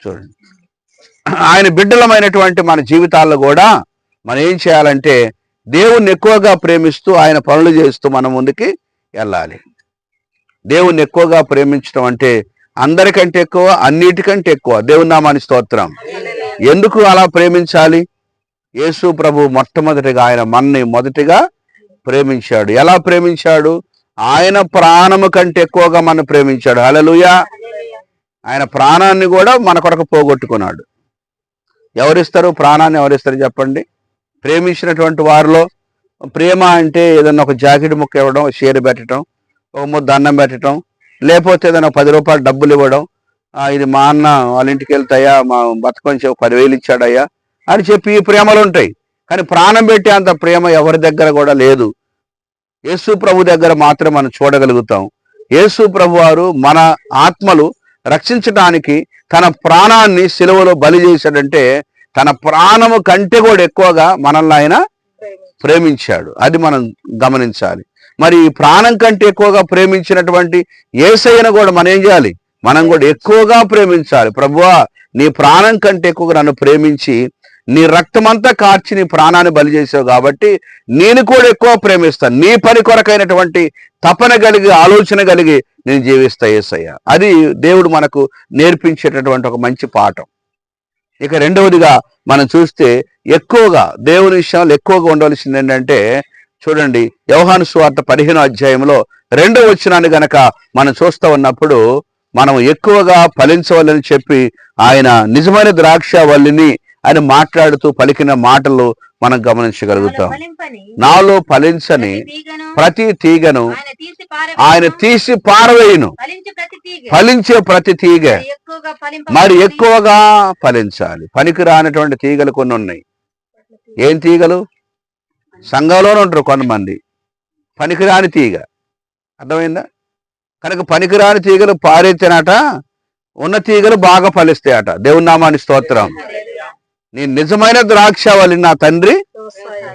చూడండి, ఆయన బిడ్డలమైనటువంటి మన జీవితాల్లో కూడా మనం ఏం చేయాలంటే దేవుణ్ణి ఎక్కువగా ప్రేమిస్తూ ఆయన పనులు చేస్తూ మనం ముందుకి వెళ్ళాలి. దేవుణ్ణి ఎక్కువగా ప్రేమించడం అంటే అందరికంటే ఎక్కువ, అన్నిటికంటే ఎక్కువ దేవుని నామాని స్తోత్రం. ఎందుకు అలా ప్రేమించాలి? యేసు ప్రభు మొట్టమొదటిగా ఆయన మనని మొదటిగా ప్రేమించాడు. ఎలా ప్రేమించాడు? ఆయన ప్రాణము కంటే ఎక్కువగా మనం ప్రేమించాడు. హల్లెలూయా. ఆయన ప్రాణాన్ని కూడా మన కొరకు పోగొట్టుకున్నాడు. ఎవరిస్తారు ప్రాణాన్ని? ఎవరిస్తారు చెప్పండి? ప్రేమించినటువంటి వారిలో ప్రేమ అంటే ఏదన్నా ఒక జాకెట్ ముక్క ఇవ్వడం, షేర్ పెట్టడం, ఒక ముద్ద అన్నం పెట్టడం, లేకపోతే ఏదైనా 10 రూపాయలు డబ్బులు ఇవ్వడం, ఇది మా అన్న వాళ్ళ ఇంటికి వెళ్తాయా, మా బతకొంచెం 10,000 ఇచ్చాడయ్యా అని చెప్పి ఈ ప్రేమలు ఉంటాయి. కానీ ప్రాణం పెట్టే అంత ప్రేమ ఎవరి దగ్గర కూడా లేదు. యేసు ప్రభు దగ్గర మాత్రం మనం చూడగలుగుతాం. యేసు ప్రభు వారు మన ఆత్మలు రక్షించడానికి తన ప్రాణాన్ని సిలువలో బలి చేశాడంటే తన ప్రాణము కంటే కూడా ఎక్కువగా మనల్ని ఆయన ప్రేమించాడు. అది మనం గమనించాలి. మరి ఈ ప్రాణం కంటే ఎక్కువగా ప్రేమించినటువంటి యేసయ్యను కూడా మనం ఏం చేయాలి? మనం కూడా ఎక్కువగా ప్రేమించాలి. ప్రభువా, నీ ప్రాణం కంటే ఎక్కువగా నన్ను ప్రేమించి నీ రక్తమంతా కార్చి నీ ప్రాణాన్ని బలి చేసావు కాబట్టి నేను కూడా ఎక్కువ ప్రేమిస్తాను. నీ పని కొరకైనటువంటి తపన కలిగి, ఆలోచన కలిగి నేను జీవిస్తా యేసయ్య. అది దేవుడు మనకు నేర్పించేటటువంటి ఒక మంచి పాఠం. ఇక రెండవదిగా మనం చూస్తే ఎక్కువగా దేవుని విషయంలో ఎక్కువగా ఉండవలసింది ఏంటంటే చూడండి, యోహాను సువార్త 15వ అధ్యాయంలో 2వ వచనాన్ని గనక మనం చూస్తూ ఉన్నప్పుడు మనం ఎక్కువగా ఫలించవాలని చెప్పి ఆయన నిజమైన ద్రాక్షవల్లిని ఆయన మాట్లాడుతూ పలికిన మాటలు మనం గమనించగలుగుతాం. నాలో ఫలించని ప్రతి తీగను ఆయన తీసి పారవేయును, ఫలించే ప్రతి తీగ మరి ఎక్కువగా ఫలించాలి. పనికి రానటువంటి తీగలు కొన్ని ఉన్నాయి. ఏం తీగలు? సంఘంలోనే ఉంటారు కొంతమంది పనికిరాని తీగ. అర్థమైందా? కనుక పనికిరాని తీగలు పారెత్తినట, ఉన్న తీగలు బాగా ఫలిస్తాయట. దేవుని నామాని స్తోత్రం. నీ నిజమైన ద్రాక్షవల్లి నా తండ్రి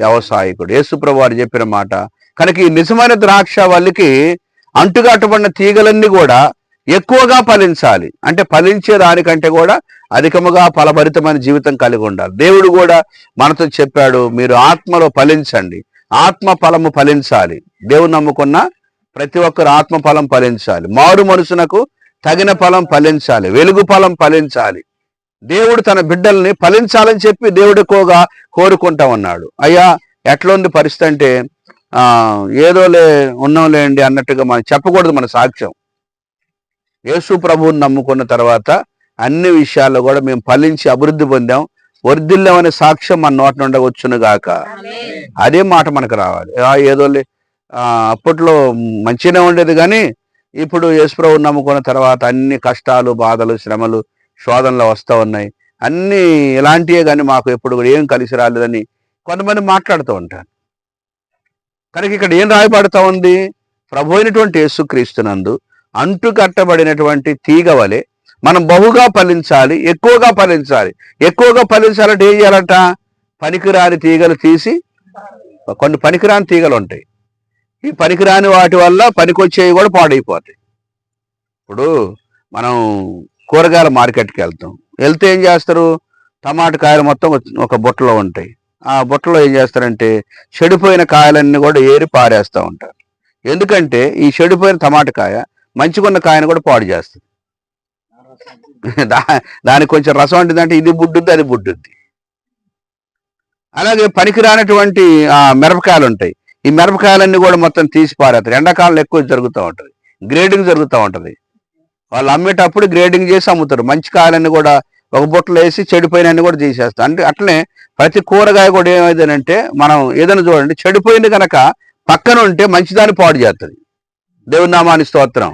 వ్యవసాయకుడు. యేసు ప్రభు వారు చెప్పిన మాట. కనుక ఈ నిజమైన ద్రాక్షవల్లికి అంటుగట్టబడిన తీగలన్నీ కూడా ఎక్కువగా ఫలించాలి. అంటే ఫలించే దానికంటే కూడా అధికముగా ఫలభరితమైన జీవితం కలిగి ఉండాలి. దేవుడు కూడా మనతో చెప్పాడు, మీరు ఆత్మలో ఫలించండి, ఆత్మ ఫలము ఫలించాలి. దేవుడు నమ్ముకున్న ప్రతి ఒక్కరు ఆత్మ ఫలం ఫలించాలి. మారు మనసునకు తగిన ఫలం ఫలించాలి, వెలుగు ఫలం ఫలించాలి. దేవుడు తన బిడ్డల్ని ఫలించాలని చెప్పి దేవుడు ఎక్కువగా కోరుకుంటా ఉన్నాడు. అయ్యా ఎట్లుంది పరిస్థితి అంటే ఏదోలే ఉన్నాంలేండి అన్నట్టుగా మనం చెప్పకూడదు. మన సాక్ష్యం యేసు ప్రభువుని నమ్ముకున్న తర్వాత అన్ని విషయాల్లో కూడా మేము ఫలించి అభివృద్ధి పొందాం, వర్ధిల్లామనే సాక్ష్యం మన నోట నుండి వచ్చును గాక. అదే మాట మనకు రావాలి. ఏదోలే అప్పట్లో మంచిగానే ఉండేది, కానీ ఇప్పుడు యేసు ప్రభువుని నమ్ముకున్న తర్వాత అన్ని కష్టాలు, బాధలు, శ్రమలు, శోధనలు వస్తూ ఉన్నాయి. అన్నీ ఇలాంటివే, కానీ మాకు ఎప్పుడు కూడా ఏం కలిసి రాలేదని కొంతమంది మాట్లాడుతూ ఉంటారు. కనుక ఇక్కడ ఏం రాయబడుతూ ఉంది? ప్రభు అయినటువంటి యేసుక్రీస్తునందు అంటు కట్టబడినటువంటి తీగ వలె మనం బహుగా ఫలించాలి, ఎక్కువగా ఫలించాలి. ఎక్కువగా ఫలించాలంటే ఏం చేయాలంట? పనికిరాని తీగలు తీసి, కొన్ని పనికిరాని తీగలు ఉంటాయి. ఈ పనికిరాని వాటి వల్ల పనికొచ్చేవి కూడా పాడైపోతాయి. ఇప్పుడు మనం కూరగాయల మార్కెట్కి వెళ్తే ఏం చేస్తారు? టమాటా కాయలు మొత్తం ఒక బుట్టలో ఉంటాయి. ఆ బుట్టలో ఏం చేస్తారంటే చెడిపోయిన కాయలన్నీ కూడా ఏరి పారేస్తూ ఉంటారు. ఎందుకంటే ఈ చెడిపోయిన టమాటా కాయ మంచిగున్న కాయను కూడా పాడు చేస్తుంది. దానికి కొంచెం రసం ఉంటుందంటే ఇది బుడ్డుద్ది, అది బుడ్డుద్ది. అలాగే పనికిరానటువంటి మిరపకాయలు ఉంటాయి. ఈ మిరపకాయలన్నీ కూడా మొత్తం తీసి పారేస్తారు. ఎండాకాలంలో ఎక్కువ జరుగుతూ ఉంటుంది, గ్రేడింగ్ జరుగుతూ ఉంటుంది. వాళ్ళు అమ్మేటప్పుడు గ్రేడింగ్ చేసి అమ్ముతారు. మంచి కాయలన్నీ కూడా ఒక బుట్టలో వేసి చెడిపోయినన్ని కూడా తీసేస్తారు. అంటే అట్లనే ప్రతి కూరగాయ కూడా ఏమైందంటే మనం ఏదైనా చూడండి, చెడిపోయింది కనుక పక్కన ఉంటే మంచిదాన్ని పాడు చేస్తుంది. దేవుని నామాని స్తోత్రం.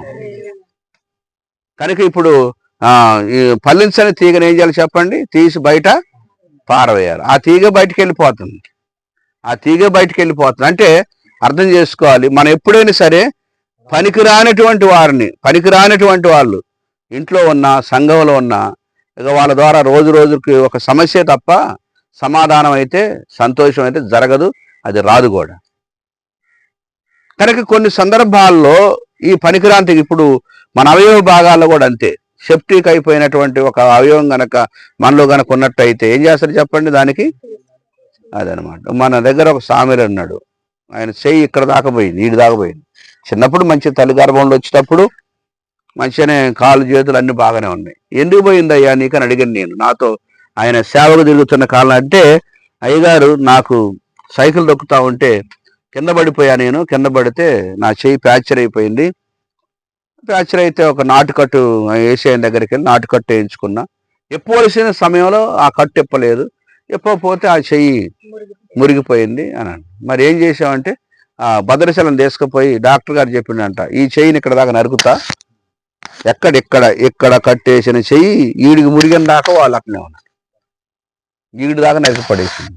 కనుక ఇప్పుడు ఈ ఫలించని తీగను ఏం చేయాలి చెప్పండి? తీసి బయట పారవేయాలి. ఆ తీగ బయటికి వెళ్ళిపోతుంది. ఆ తీగ బయటికి వెళ్ళిపోతుంది అంటే అర్థం చేసుకోవాలి, మనం ఎప్పుడైనా సరే పనికిరానటువంటి వాళ్ళు ఇంట్లో ఉన్న, సంఘంలో ఉన్న, ఇక వాళ్ళ ద్వారా రోజు రోజుకి ఒక సమస్య తప్ప సమాధానం అయితే, సంతోషం అయితే జరగదు, అది రాదు కూడా. కనుక కొన్ని సందర్భాల్లో ఈ పనికిరాంతికి, ఇప్పుడు మన అవయవ భాగాల్లో కూడా అంతే, సెప్టిక్ అయిపోయినటువంటి ఒక అవయవం గనక మనలో గనక ఉన్నట్టయితే ఏం చేస్తారు చెప్పండి దానికి? అదనమాట. మన దగ్గర ఒక సామెరు అన్నాడు, ఆయన చెయ్యి ఇక్కడ దాకా పోయింది, ఈడు దాకా పోయింది. చిన్నప్పుడు మంచి తల్లి గర్భంలో వచ్చేటప్పుడు మంచిగానే కాళ్ళు చేతులు అన్ని బాగానే ఉన్నాయి. ఎందుకు పోయిందయ్యా నీకని అడిగాను నేను. నాతో ఆయన సేవకు తిరుగుతున్న కాలం అంటే, అయ్యగారు నాకు సైకిల్ దొక్కుతా ఉంటే కింద పడిపోయా, నేను కింద పడితే నా చెయ్యి ఫ్రాక్చర్ అయిపోయింది. ఫ్రాక్చర్ అయితే ఒక నాటుకట్టు వేసి ఆయన దగ్గరికి వెళ్ళి నాటుకట్టు వేయించుకున్నా. ఎప్పవలసిన సమయంలో ఆ కట్టు ఎప్పలేదు, ఎప్పకపోతే ఆ చెయ్యి మురిగిపోయింది అన్నాడు. మరి ఏం చేసామంటే భద్రాచలం తీసుకుపోయి డాక్టర్ గారు చెప్పిండంట, ఈ చెయ్యిని ఇక్కడ దాకా నరుకుతా, ఇక్కడ కట్టేసిన చెయ్యి ఈడికి మురిగిన దాకా వాళ్ళు అక్కనే ఉన్నారు, ఈడి దాకా నరికి పడేసింది.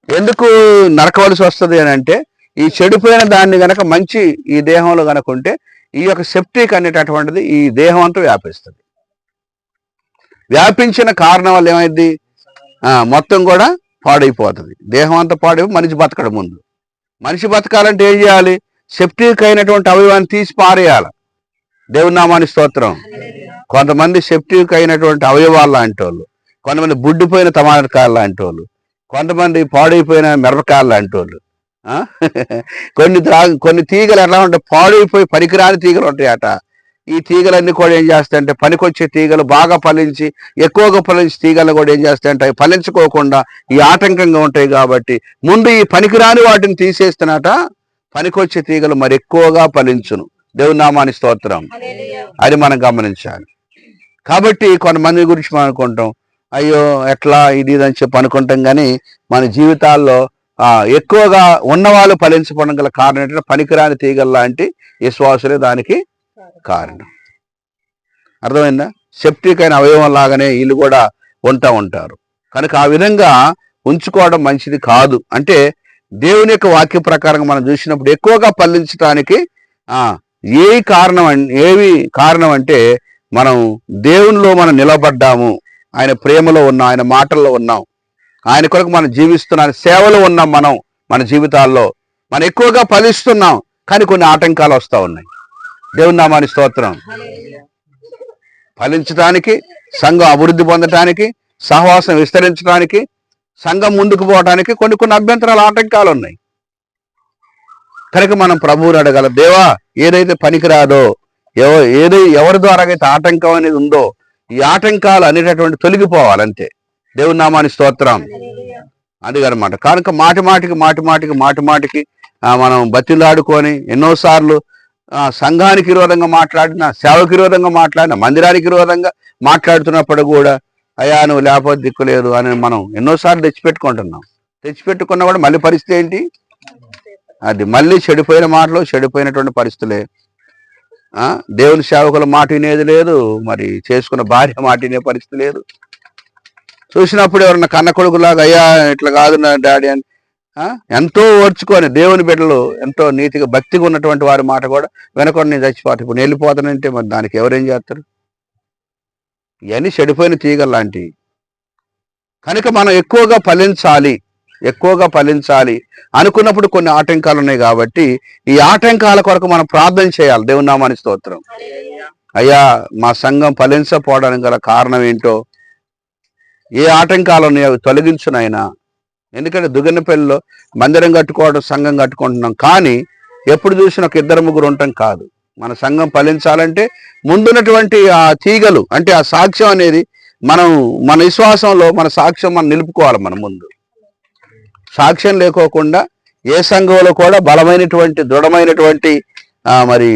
ఎందుకు నరకవలసి వస్తుంది అని అంటే, ఈ చెడిపోయిన దాన్ని గనక మంచి ఈ దేహంలో గనక ఉంటే ఈ యొక్క సెప్టిక్ అనేటటువంటిది ఈ దేహం అంతా వ్యాపిస్తుంది. వ్యాపించిన కారణం వల్ల ఏమైంది, మొత్తం కూడా పాడైపోతుంది. దేహం అంతా పాడైపోయి మనిషి బతకడం. ముందు మనిషి బతకాలంటే ఏం చేయాలి? సెప్టిక్ అయినటువంటి అవయవాన్ని తీసి పారేయాలి. దేవుని నామానికి స్తోత్రం. కొంతమంది సెప్టిక్ అయినటువంటి అవయవాలు లాంటి వాళ్ళు, కొంతమంది బుడ్డిపోయిన టమాటకాయలు లాంటి వాళ్ళు, కొంతమంది పాడైపోయిన మిరపకాయలు లాంటి వాళ్ళు, కొన్ని తీగలు ఎట్లా ఉంటాయి, పాడైపోయి పనికిరాని తీగలు ఉంటాయట. ఈ తీగలన్నీ కూడా ఏం చేస్తాయంటే, పనికొచ్చే తీగలు బాగా ఫలించి ఎక్కువగా ఫలించి తీగలు కూడా ఏం చేస్తాయంటే అవి ఫలించుకోకుండా ఈ ఆటంకంగా ఉంటాయి. కాబట్టి ముందు ఈ పనికిరాని వాటిని తీసేస్తున్నట, పనికొచ్చే తీగలు మరి ఎక్కువగా ఫలించును. దేవుని నామానికి స్తోత్రం. అది మనం గమనించాలి. కాబట్టి కొంతమంది గురించి మనం అనుకుంటాం, అయ్యో ఎట్లా ఇది అని చెప్పి అనుకుంటాం. కానీ మన జీవితాల్లో ఎక్కువగా ఉన్నవాళ్ళు ఫలించడం గల కారణం ఏంటంటే పనికిరాని తీగల లాంటి విశ్వాసులే దానికి కారణం. అర్థమైందా? సెప్టిక్ అయిన అవయవం లాగానే వీళ్ళు కూడా ఉంటారు. కనుక ఆ విధంగా ఉంచుకోవడం మంచిది కాదు. అంటే దేవుని యొక్క వాక్య ప్రకారంగా మనం చూసినప్పుడు ఎక్కువగా ఫలించడానికి ఏవి కారణం అంటే, మనం దేవునిలో మనం నిలబడ్డాము, ఆయన ప్రేమలో ఉన్నాం, ఆయన మాటల్లో ఉన్నాం, ఆయన కొరకు మనం జీవిస్తున్నాం, సేవలో ఉన్నాం. మనం మన జీవితాల్లో మనం ఎక్కువగా ఫలిస్తున్నాం, కానీ కొన్ని ఆటంకాలు వస్తూ ఉన్నాయి. దేవుని నామానికి స్తోత్రం. ఫలించడానికి, సంఘం అభివృద్ధి పొందటానికి, సహవాసం విస్తరించడానికి, సంఘం ముందుకు పోవడానికి కొన్ని అభ్యంతరాలు, ఆటంకాలు ఉన్నాయి. కనుక మనం ప్రభువుని అడగాల, దేవా ఏదైతే పనికిరాదో, ఎవరి ద్వారా అయితే ఆటంకం అనేది ఉందో, ఈ ఆటంకాలు అనేటటువంటి తొలగిపోవాలంతే. దేవుని నామానికి స్తోత్రం. అదిగనమాట. కనుక మాటి మాటికి మనం బతిలాడుకొని ఎన్నోసార్లు సంఘానికి విరోధంగా మాట్లాడినా, సేవకు విరోధంగా మాట్లాడినా, మందిరానికి విరోధంగా మాట్లాడుతున్నప్పుడు కూడా, అయ్యా నువ్వు లేకపోతే దిక్కులేదు అని మనం ఎన్నోసార్లు తెచ్చిపెట్టుకున్నా కూడా మళ్ళీ పరిస్థితి ఏంటి? అది మళ్ళీ చెడిపోయిన మాటలు, చెడిపోయినటువంటి పరిస్థితులే. దేవుని సేవకుల మాట వినేది లేదు, మరి చేసుకున్న భార్య మాట వినే పరిస్థితి లేదు. చూసినప్పుడు ఎవరన్నా కన్న కొడుకులాగా, అయ్యా ఇట్లా కాదు నా డాడీ అని ఎంతో ఓర్చుకొని, దేవుని బిడ్డలు ఎంతో నీతిగా భక్తిగా ఉన్నటువంటి వారి మాట కూడా వెనకొని నేను చచ్చిపోతా, ఇప్పుడు నేను వెళ్ళిపోతానంటే మరి దానికి ఎవరేం చేస్తారు? ఇవన్నీ చెడిపోయిన తీగలు లాంటివి. కనుక మనం ఎక్కువగా ఫలించాలి అనుకున్నప్పుడు కొన్ని ఆటంకాలు ఉన్నాయి. కాబట్టి ఈ ఆటంకాల కొరకు మనం ప్రార్థన చేయాలి. దేవుని నామానికి స్తోత్రం. అయ్యా మా సంఘం ఫలించకపోవడానికి గల కారణం ఏంటో, ఏ ఆటంకాలు ఉన్నాయో అవి తొలగించునైనా. ఎందుకంటే దుగ్గనపల్లిలో మందిరం కట్టుకోవడం, సంఘం కట్టుకుంటున్నాం, కానీ ఎప్పుడు చూసినా ఒక 2-3 ఉండటం కాదు. మన సంఘం ఫలించాలంటే ముందున్నటువంటి ఆ తీగలు, అంటే ఆ సాక్ష్యం అనేది మన విశ్వాసంలో మన సాక్ష్యం మనం నిలుపుకోవాలి. మన ముందు సాక్ష్యం లేకోకుండా ఏ సంఘంలో కూడా బలమైనటువంటి, దృఢమైనటువంటి మరి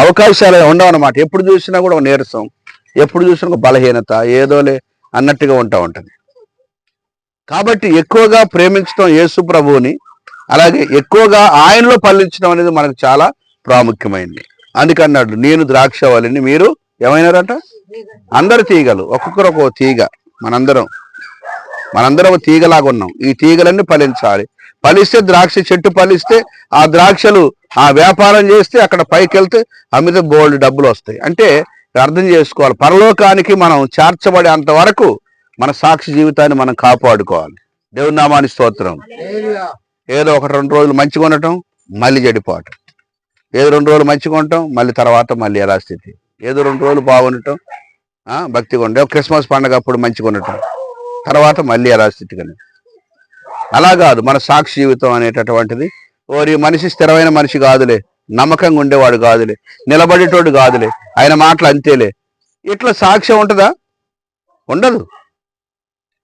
అవకాశాలు ఉండవన్నమాట. ఎప్పుడు చూసినా కూడా ఒక నీరసం, ఎప్పుడు చూసినా ఒక బలహీనత, ఏదోలే అన్నట్టుగా ఉంటుంది. కాబట్టి ఎక్కువగా ప్రేమించడం యేసు ప్రభువుని, అలాగే ఎక్కువగా ఆయనలో ఫలించడం అనేది మనకు చాలా ప్రాముఖ్యమైనది. అందుకన్నాడు, నేను ద్రాక్షవల్లిని, మీరు ఏమైనారట? అందరు తీగలు, ఒక్కొక్కరు ఒక్కొక్క తీగ. మనందరం ఒక తీగలాగా ఉన్నాం. ఈ తీగలన్నీ ఫలిస్తే ద్రాక్ష చెట్టు ఫలిస్తే ఆ ద్రాక్షలు ఆ వ్యాపారం చేస్తే అక్కడ పైకి వెళ్తే అమిత బోల్డ్ డబ్బులు వస్తాయి. అంటే అర్థం చేసుకోవాలి, పరలోకానికి మనం చేర్చబడేంత వరకు మన సాక్షి జీవితాన్ని మనం కాపాడుకోవాలి. దేవుని నామాని స్తోత్రం. ఏదో ఒక 2 రోజులు మంచిగా ఉండటం మళ్ళీ చెడిపోవటం, ఏదో 2 రోజులు మంచిగా ఉండటం మళ్ళీ తర్వాత మళ్ళీ ఎలా స్థితి, ఏదో 2 రోజులు బాగుండటం భక్తిగా ఉండటం, క్రిస్మస్ పండుగ అప్పుడు మంచిగా ఉండటం తర్వాత మళ్ళీ ఎలా స్థితి కానీ. అలా కాదు మన సాక్షి జీవితం అనేటటువంటిది. ఓరి మనిషి స్థిరమైన మనిషి కాదులే, నమ్మకంగా ఉండేవాడు కాదులే, నిలబడేటోడు కాదులే, ఆయన మాటలు అంతేలే, ఇట్లా సాక్ష్యం ఉంటుందా? ఉండదు.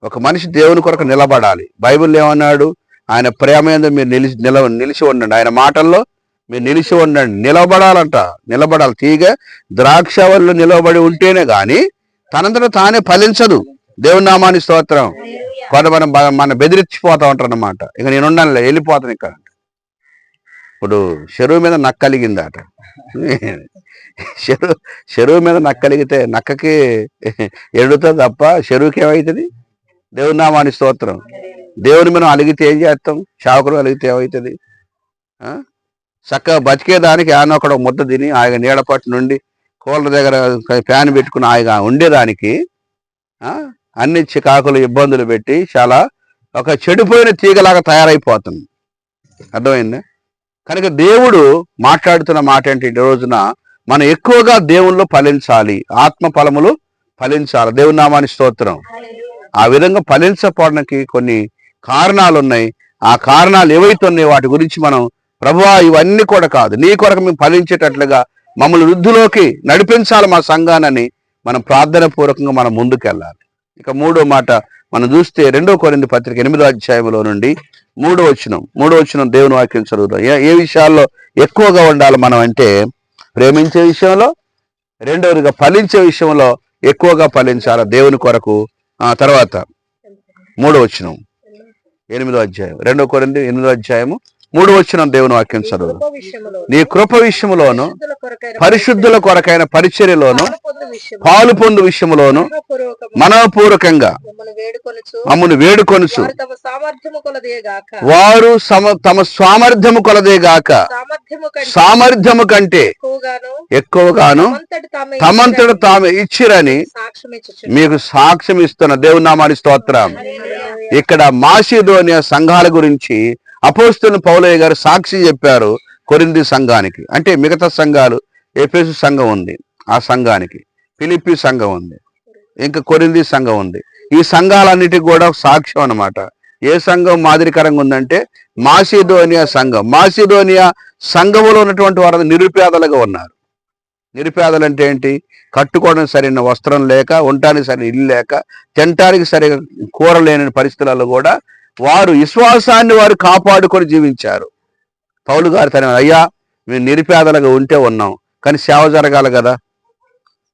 ఒక మనిషి దేవుని కొరకు నిలబడాలి. బైబిల్ ఏమన్నాడు? ఆయన ప్రేమ మీద మీరు నిలిచి ఉండండి, ఆయన మాటల్లో మీరు నిలిచి ఉండండి. నిలబడాలి. తీగ ద్రాక్షవల్లు నిలబడి ఉంటేనే గాని తనంతట తానే ఫలించదు. దేవుని నామాని స్తోత్రం. కొంతమంది మన బెదిరించిపోతా ఉంటారు అన్నమాట. ఇక నేను ఉండాలి, వెళ్ళిపోతాను ఇక్కడ. ఇప్పుడు చెరువు మీద నక్కలిగిందట. చెరువు మీద నక్కలిగితే నక్కకి ఎడుతుంది తప్ప చెరువుకి ఏమవుతుంది? దేవుని నామాని స్తోత్రం. దేవుని మీద అలిగితే ఏం చేస్తాం? చావకుడు అలిగితే ఏమవుతుంది? చక్కగా బతికేదానికి ఆయన ఒకడు ముద్ద తిని ఆయన నీడపట్టు నుండి కూలర్ దగ్గర ఫ్యాన్ పెట్టుకుని ఆయన ఉండేదానికి అన్ని చికాకులు ఇబ్బందులు పెట్టి చాలా ఒక చెడిపోయిన తీగలాగా తయారైపోతుంది. అర్థమైందా? కనుక దేవుడు మాట్లాడుతున్న మాట ఏంటి? ఈ రోజున మనం ఎక్కువగా దేవుల్లో ఫలించాలి, ఆత్మ ఫలములు ఫలించాలి. దేవుని నామాని స్తోత్రం. ఆ విధంగా ఫలించకపోవడానికి కొన్ని కారణాలు ఉన్నాయి. ఆ కారణాలు ఏవైతే ఉన్నాయో వాటి గురించి మనం, ప్రభువా ఇవన్నీ కూడా కాదు, నీ కొరకు మేము ఫలించేటట్లుగా మమ్మల్ని వృద్ధిలోకి నడిపించాలి మా సంఘాన్ని మనం ప్రార్థన పూర్వకంగా మనం ముందుకెళ్ళాలి. ఇక 3వ మాట మనం చూస్తే 2 కొరింథీ పత్రిక 8వ అధ్యాయంలో నుండి 3వ వచనం దేవుని వాక్యం చదువుతాం. ఏ విషయాల్లో ఎక్కువగా ఉండాలి మనం అంటే, ప్రేమించే విషయంలో, రెండవదిగా ఫలించే విషయంలో ఎక్కువగా ఫలించాలి దేవుని కొరకు. తర్వాత 3వ వచనం 8వ అధ్యాయం 2 కొరింథీ 8వ అధ్యాయము 3వ వచనం దేవుని వాక్యం చదువు. నీ కృప విషయములోను, పరిశుద్ధుల కొరకైన పరిచర్యలోను, పాలు పొందు విషయములోను మనపూర్వకంగా మమ్మల్ని వేడుకొనుచు వారు తమ సామర్థ్యము కొలదేగాక సామర్థ్యము కంటే ఎక్కువగాను తమంతట తాము ఇచ్చిరని మీకు సాక్ష్యం ఇస్తున్న దేవుని నామాని స్తోత్రం. ఇక్కడ మాసిదోనియా సంఘాల గురించి అపోస్తలుని పౌలయ్య గారు సాక్షి చెప్పారు కొరింథీ సంఘానికి. అంటే మిగతా సంఘాలు, ఎఫెసు సంఘం ఉంది, ఆ సంఘానికి ఫిలిప్పీ సంఘం ఉంది, ఇంకా కొరింథీ సంఘం ఉంది. ఈ సంఘాలన్నిటికీ కూడా సాక్ష్యం అన్నమాట. ఏ సంఘం మాదిరికరంగా ఉందంటే మాసిదోనియా సంఘం. మాసిదోనియా సంఘములో ఉన్నటువంటి వారు నిరుపేదలుగా ఉన్నారు. నిరుపేదలు అంటే ఏంటి? కట్టుకోవడానికి సరైన వస్త్రం లేక, ఉండటానికి సరైన ఇల్లు లేక, తినటానికి సరిగా కూర లేని పరిస్థితులలో కూడా వారు విశ్వాసాన్ని వారు కాపాడుకొని జీవించారు. పౌలు గారు తన, అయ్యా మేము నిరుపేదలుగా ఉంటే ఉన్నాం, కానీ సేవ జరగాలి కదా,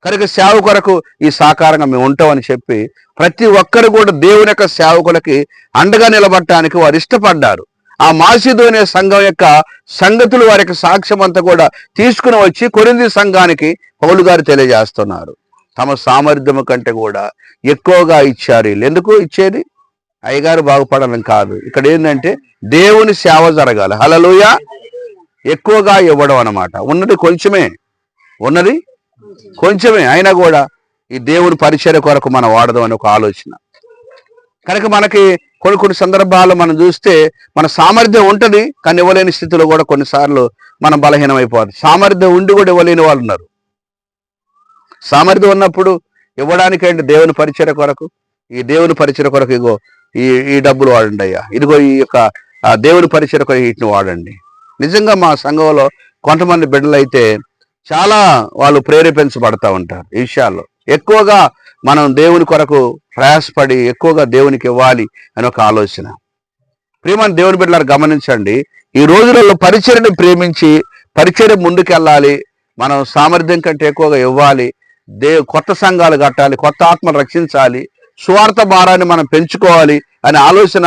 కనుక సేవ కొరకు ఈ సాకారంగా మేము ఉంటామని చెప్పి ప్రతి ఒక్కరు కూడా దేవుని యొక్క సేవకులకి అండగా నిలబడటానికి వారు ఇష్టపడ్డారు. ఆ మాసిదోనియా సంఘం యొక్క సంగతులు వారి యొక్క సాక్ష్యం అంతా కూడా తీసుకుని వచ్చి కొరింథీ సంఘానికి పౌలు గారు తెలియజేస్తున్నారు. తమ సామర్థ్యము కంటే కూడా ఎక్కువగా ఇచ్చారు. ఎందుకు ఇచ్చేది? అయ్యగారు బాగుపడాలని కాదు. ఇక్కడ ఏంటంటే దేవుని సేవ జరగాలి. హల్లెలూయా. ఎక్కువగా ఇవ్వడం అన్నమాట. ఉన్నది కొంచెమే అయినా కూడా ఈ దేవుని పరిచర్య కొరకు మనం వాడదాం అని ఒక ఆలోచన. కనుక మనకి కొన్ని సందర్భాల్లో మనం చూస్తే మన సామర్థ్యం ఉంటుంది, కానీ ఇవ్వలేని స్థితిలో కూడా కొన్నిసార్లు మనం బలహీనమైపోతుంది. సామర్థ్యం ఉండి కూడా ఇవ్వలేని వాళ్ళు ఉన్నారు. సామర్థ్యం ఉన్నప్పుడు ఇవ్వడానికంటే దేవుని పరిచర్య కొరకు, ఈ దేవుని పరిచర్య కొరకు ఇగో ఈ డబ్బులు వాడండి అయ్యా, ఇదిగో ఈ యొక్క దేవుని పరిచర్య కొరకు వీటిని వాడండి. నిజంగా మా సంఘంలో కొంతమంది బిడ్డలు అయితే చాలా వాళ్ళు ప్రేరేపించబడతా ఉంటారు ఈ విషయాల్లో. ఎక్కువగా మనం దేవుని కొరకు ప్రయాసపడి ఎక్కువగా దేవునికి ఇవ్వాలి అని ఒక ఆలోచన. ప్రియమైన దేవుని బిడ్డలారు గమనించండి, ఈ రోజులలో పరిచర్యను ప్రేమించి పరిచర్య ముందుకెళ్ళాలి, మనం సామర్థ్యం కంటే ఎక్కువగా ఇవ్వాలి, కొత్త సంఘాలు కట్టాలి, కొత్త ఆత్మను రక్షించాలి, స్వార్థ భారాన్ని మనం పెంచుకోవాలి అనే ఆలోచన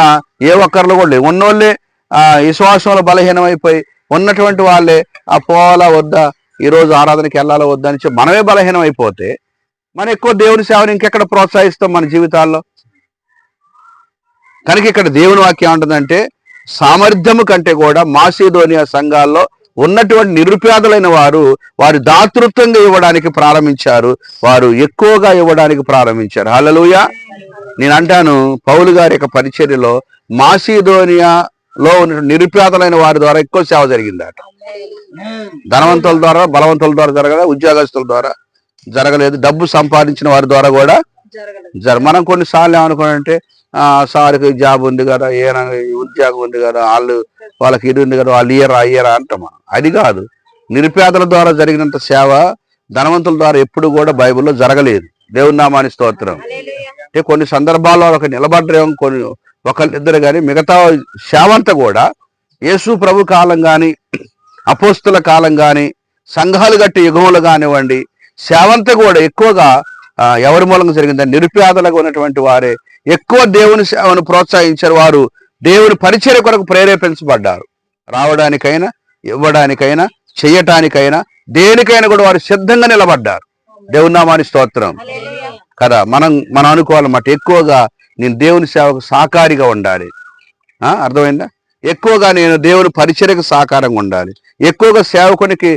ఏ ఒక్కరిలో కూడా లేదు. ఉన్నోళ్ళే విశ్వాసంలో బలహీనమైపోయి ఉన్నటువంటి వాళ్ళే పోవాలా వద్దా, ఈరోజు ఆరాధనకి వెళ్ళాలా వద్దా అని చెప్పి మనమే బలహీనం అయిపోతే మనం ఎక్కువ దేవుని సేవను ఇంకెక్కడ ప్రోత్సహిస్తాం మన జీవితాల్లో? కనుక ఇక్కడ దేవుని వాక్యం ఏమంటుందంటే సామర్థ్యము కంటే కూడా మాసిదోనియా సంఘాల్లో ఉన్నటువంటి నిరుపేదలైన వారు దాతృత్వంగా ఇవ్వడానికి ప్రారంభించారు. వారు ఎక్కువగా ఇవ్వడానికి ప్రారంభించారు. హల్లెలూయా. నేను అంటాను, పౌలు గారి యొక్క పరిచర్యలో మాసిదోనియాలో ఉన్న నిరుపేదలైన వారి ద్వారా ఎక్కువ సేవ జరిగిందట. ధనవంతుల ద్వారా, బలవంతుల ద్వారా జరగలేదు, ఉద్యోగస్తుల ద్వారా జరగలేదు, డబ్బు సంపాదించిన వారి ద్వారా కూడా మనం కొన్నిసార్లు ఏమనుకోనంటే సార్కి జాబ్ ఉంది కదా, ఏమైనా ఉద్యోగం ఉంది కదా, వాళ్ళకి ఇది ఉంది కదా, వాళ్ళు అయ్యరా అంటాం మనం. అది కాదు. నిరుపేదల ద్వారా జరిగినంత సేవ ధనవంతుల ద్వారా ఎప్పుడు కూడా బైబిల్లో జరగలేదు. దేవుని నామానికి స్తోత్రం. అంటే కొన్ని సందర్భాల్లో ఒక నిలబడ్డరేమో ఒకళ్ళిద్దరు కానీ మిగతా సేవ అంతా కూడా యేసు ప్రభు కాలం కానీ, అపోస్తుల కాలం కానీ, సంఘాలు గట్టి యుగములు కానివ్వండి, సేవంతా కూడా ఎక్కువగా ఎవరి మూలంగా జరిగిందని నిరుపేదలుగా ఉన్నటువంటి వారే ఎక్కువ దేవుని సేవను ప్రోత్సహించారు. వారు దేవుని పరిచర్య కొరకు ప్రేరేపించబడ్డారు. రావడానికైనా, ఇవ్వడానికైనా, చెయ్యటానికైనా, దేనికైనా కూడా వారు సిద్ధంగా నిలబడ్డారు. దేవుని నామానికి స్తోత్రం కదా. మనం అనుకోవాలన్నమాట, ఎక్కువగా నేను దేవుని సేవకు సహకారిగా ఉండాలి. అర్థమైందా? ఎక్కువగా నేను దేవుని పరిచర్యకు సహకారంగా ఉండాలి. ఎక్కువగా సేవకునికి